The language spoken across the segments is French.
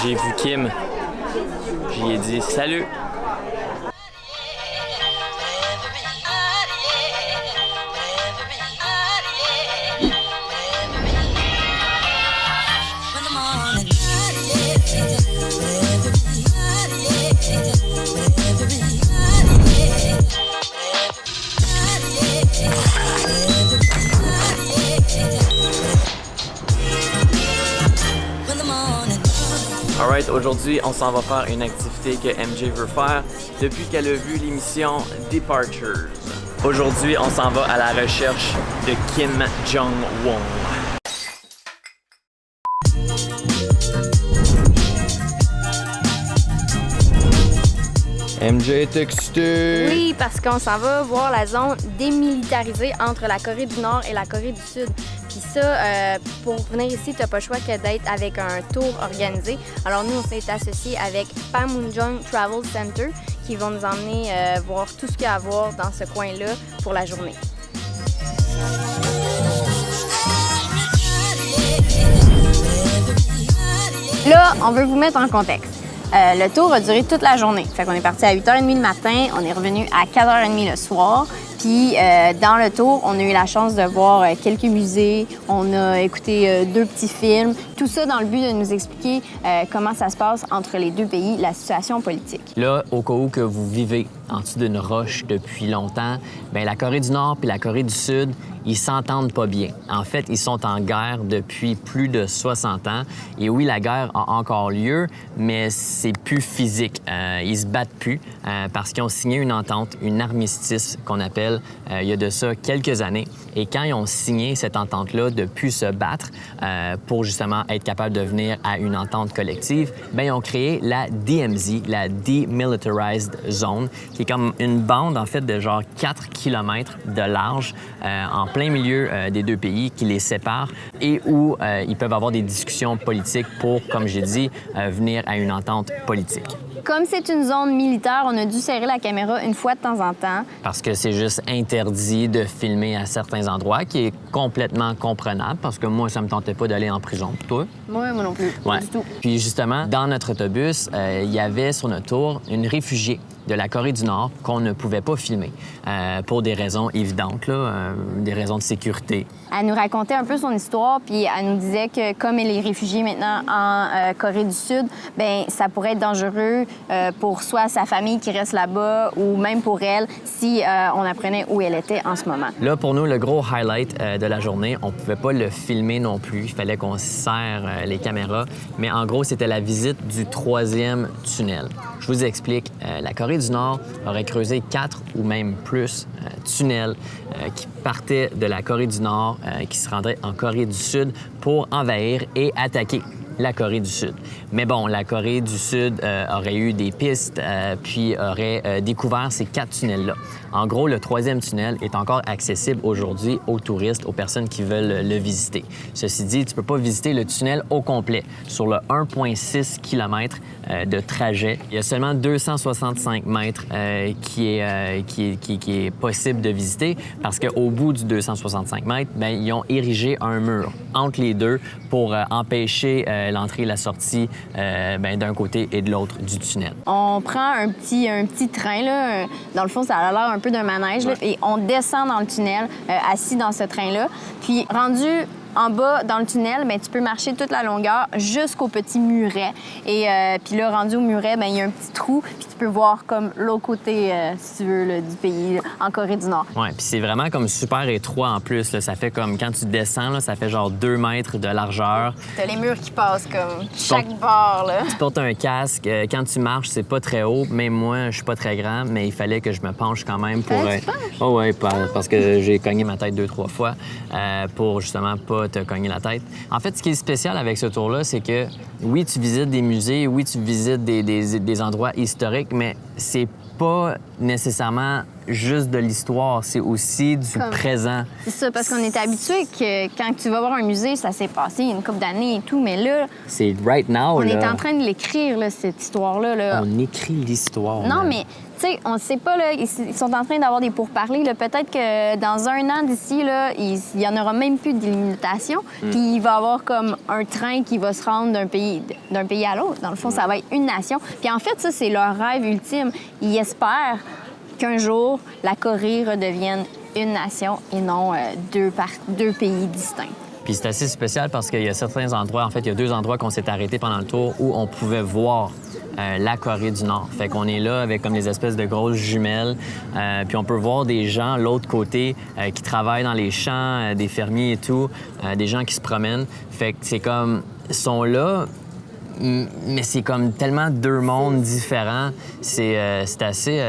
j'ai vu Kim. J'y ai dit salut. Alright, aujourd'hui, on s'en va faire une activité que MJ veut faire depuis qu'elle a vu l'émission Departures. Aujourd'hui, on s'en va à la recherche de Kim Jong-won. MJ est excité! Oui, parce qu'on s'en va voir la zone démilitarisée entre la Corée du Nord et la Corée du Sud. Puis ça, pour venir ici, t'as pas le choix que d'être avec un tour organisé. Alors nous, on s'est associés avec Panmunjom Travel Center qui vont nous emmener voir tout ce qu'il y a à voir dans ce coin-là pour la journée. Là, on veut vous mettre en contexte. Le tour a duré toute la journée. Fait qu'on est parti à 8h30 le matin, on est revenu à 4h30 le soir. Puis dans le tour, on a eu la chance de voir quelques musées, on a écouté 2 petits films. Tout ça dans le but de nous expliquer comment ça se passe entre les 2 pays, la situation politique. Là, au cas où que vous vivez en dessous d'une roche depuis longtemps, bien, la Corée du Nord puis la Corée du Sud, ils s'entendent pas bien. En fait, ils sont en guerre depuis plus de 60 ans. Et oui, la guerre a encore lieu, mais c'est plus physique. Ils se battent plus parce qu'ils ont signé une entente, une armistice qu'on appelle il y a de ça quelques années. Et quand ils ont signé cette entente-là de plus se battre pour justement être capable de venir à une entente collective, bien, ils ont créé la DMZ, la Demilitarized Zone, qui est comme une bande, en fait, de genre 4 km de large en plein milieu des 2 pays qui les séparent et où ils peuvent avoir des discussions politiques pour, comme j'ai dit, venir à une entente politique. Comme c'est une zone militaire, on a dû serrer la caméra une fois de temps en temps. Parce que c'est juste interdit de filmer à certains endroits, qui est complètement comprenable, parce que moi, ça me tentait pas d'aller en prison. Pour toi? Moi non plus. Ouais. Pas du tout. Puis justement, dans notre autobus, il y avait sur notre tour une réfugiée de la Corée du Nord qu'on ne pouvait pas filmer pour des raisons évidentes, là, des raisons de sécurité. Elle nous racontait un peu son histoire, puis elle nous disait que comme elle est réfugiée maintenant en Corée du Sud, bien, ça pourrait être dangereux pour soit sa famille qui reste là-bas ou même pour elle si on apprenait où elle était en ce moment. Là, pour nous, le gros highlight de la journée, on pouvait pas le filmer non plus. Il fallait qu'on serre les caméras. Mais en gros, c'était la visite du 3e tunnel. Je vous explique. La Corée du Nord aurait creusé 4 ou même plus tunnels qui partaient de la Corée du Nord, qui se rendraient en Corée du Sud pour envahir et attaquer la Corée du Sud. Mais bon, la Corée du Sud aurait eu des pistes puis aurait découvert ces 4 tunnels-là. En gros, le 3e tunnel est encore accessible aujourd'hui aux touristes, aux personnes qui veulent le visiter. Ceci dit, tu peux pas visiter le tunnel au complet. Sur le 1,6 km de trajet, il y a seulement 265 mètres qui est possible de visiter parce qu'au bout du 265 mètres, bien, ils ont érigé un mur entre les deux pour empêcher l'entrée et la sortie d'un côté et de l'autre du tunnel. On prend un petit train, là. Dans le fond, ça a l'air un peu d'un manège, là, et on descend dans le tunnel, assis dans ce train-là. Puis rendu en bas, dans le tunnel, bien, tu peux marcher toute la longueur jusqu'au petit muret. Et puis là, rendu au muret, bien, il y a un petit trou, puis tu peux voir comme l'autre côté, si tu veux, là, du pays, en Corée du Nord. Oui, puis c'est vraiment comme super étroit en plus. Là. Ça fait comme, quand tu descends, là, ça fait genre 2 mètres de largeur. T'as les murs qui passent comme chaque bord, là. Tu portes un casque. Quand tu marches, c'est pas très haut. Même moi, je suis pas très grand, mais il fallait que je me penche quand même pour... Tu penches? Oh, ouais, parce que j'ai cogné ma tête 2-3 fois pour justement pas te cogner la tête. En fait, ce qui est spécial avec ce tour-là, c'est que oui, tu visites des musées, oui, tu visites des endroits historiques, mais c'est pas nécessairement juste de l'histoire, c'est aussi du présent. C'est ça, parce qu'on est habitué que quand tu vas voir un musée, ça s'est passé il y a une couple d'années et tout, mais là, C'est right now, on là. est en train de l'écrire, là, cette histoire-là. Là. On écrit l'histoire. Non, là. mais tu sais, on ne sait pas, là, ils sont en train d'avoir des pourparlers. Là. Peut-être que dans 1 an d'ici, là, il n'y en aura même plus d'illimitation. Puis il va y avoir comme un train qui va se rendre d'un pays à l'autre. Dans le fond, ça va être une nation. Puis en fait, ça, c'est leur rêve ultime. Ils espèrent qu'un jour, la Corée redevienne une nation et non deux pays distincts. Puis c'est assez spécial parce qu'il y a certains endroits, en fait, il y a 2 endroits qu'on s'est arrêtés pendant le tour où on pouvait voir la Corée du Nord. Fait qu'on est là avec comme des espèces de grosses jumelles. Puis on peut voir des gens, l'autre côté, qui travaillent dans les champs, des fermiers et tout, des gens qui se promènent. Fait que c'est comme, ils sont là, mais c'est comme tellement 2 mondes différents. C'est assez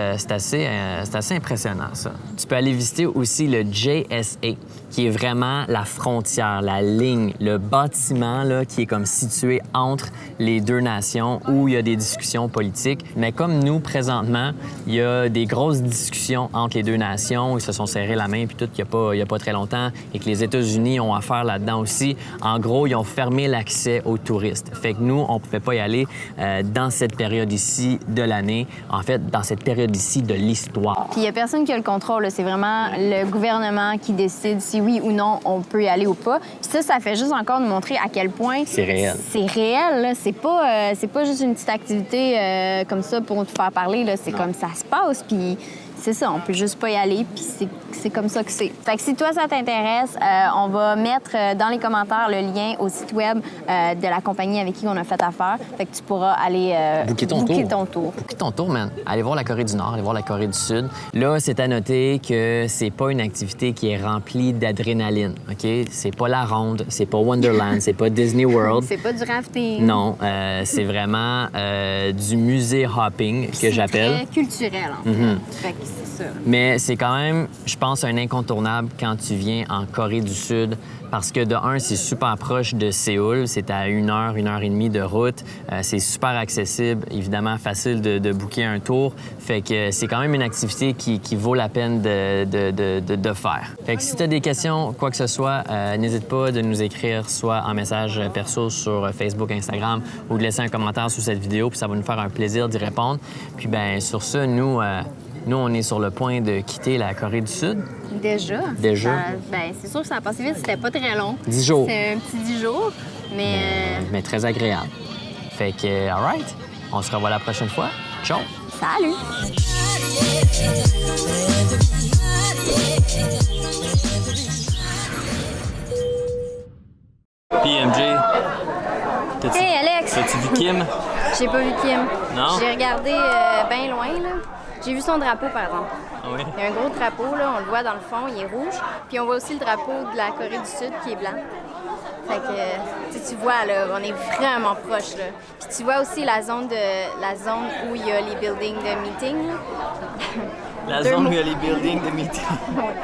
impressionnant, ça. Tu peux aller visiter aussi le JSA, qui est vraiment la frontière, la ligne, le bâtiment là, qui est comme situé entre les 2 nations où il y a des discussions politiques. Mais comme nous, présentement, il y a des grosses discussions entre les 2 nations. Ils se sont serrés la main puis tout il y a pas très longtemps et que les États-Unis ont affaire là-dedans aussi. En gros, ils ont fermé l'accès aux touristes. Fait que nous, on pouvait pas y aller dans cette période ici de l'année. En fait, dans cette période ici de l'histoire. Puis il n'y a personne qui a le contrôle. Là. C'est vraiment le gouvernement qui décide si oui ou non on peut y aller ou pas. Puis ça fait juste encore nous montrer à quel point C'est réel. C'est réel. Là. C'est pas juste une petite activité comme ça pour te faire parler. Là. C'est comme ça se passe. Puis c'est ça, on peut juste pas y aller, puis c'est comme ça que c'est. Fait que si toi, ça t'intéresse, on va mettre dans les commentaires le lien au site web de la compagnie avec qui on a fait affaire. Fait que tu pourras aller booker ton tour. Booker ton tour, man. Allez voir la Corée du Nord, allez voir la Corée du Sud. Là, c'est à noter que c'est pas une activité qui est remplie d'adrénaline, OK? C'est pas la ronde, c'est pas Wonderland, c'est pas Disney World. C'est pas du rafting. Non, c'est vraiment du musée hopping que j'appelle. C'est très culturel, en fait. Fait que c'est ça. Mais c'est quand même, je pense, un incontournable quand tu viens en Corée du Sud parce que, de un, c'est super proche de Séoul. C'est à 1 heure, 1 heure et demie de route. C'est super accessible, évidemment, facile de booker un tour. Fait que c'est quand même une activité qui vaut la peine de faire. Fait que si tu as des questions, quoi que ce soit, n'hésite pas de nous écrire soit en message perso sur Facebook, Instagram ou de laisser un commentaire sous cette vidéo, puis ça va nous faire un plaisir d'y répondre. Puis, ben sur ce, nous, on est sur le point de quitter la Corée du Sud. Déjà? Déjà? C'est sûr que ça a passé vite. C'était pas très long. 10 jours. C'était un petit 10 jours, mais... Mais très agréable. Fait que, all right, on se revoit la prochaine fois. Ciao! Salut! PMJ, Hey, Alex! as-tu vu Kim? J'ai pas vu Kim. Non? J'ai regardé bien loin, là. J'ai vu son drapeau, par exemple. Ah oui? Il y a un gros drapeau, là, on le voit dans le fond, il est rouge. Puis on voit aussi le drapeau de la Corée du Sud qui est blanc. Fait que, tu vois, là, on est vraiment proche, là. Puis tu vois aussi la zone où il y a les buildings de meeting, là. La Deux zone mots. où il y a les buildings de meeting. Ouais.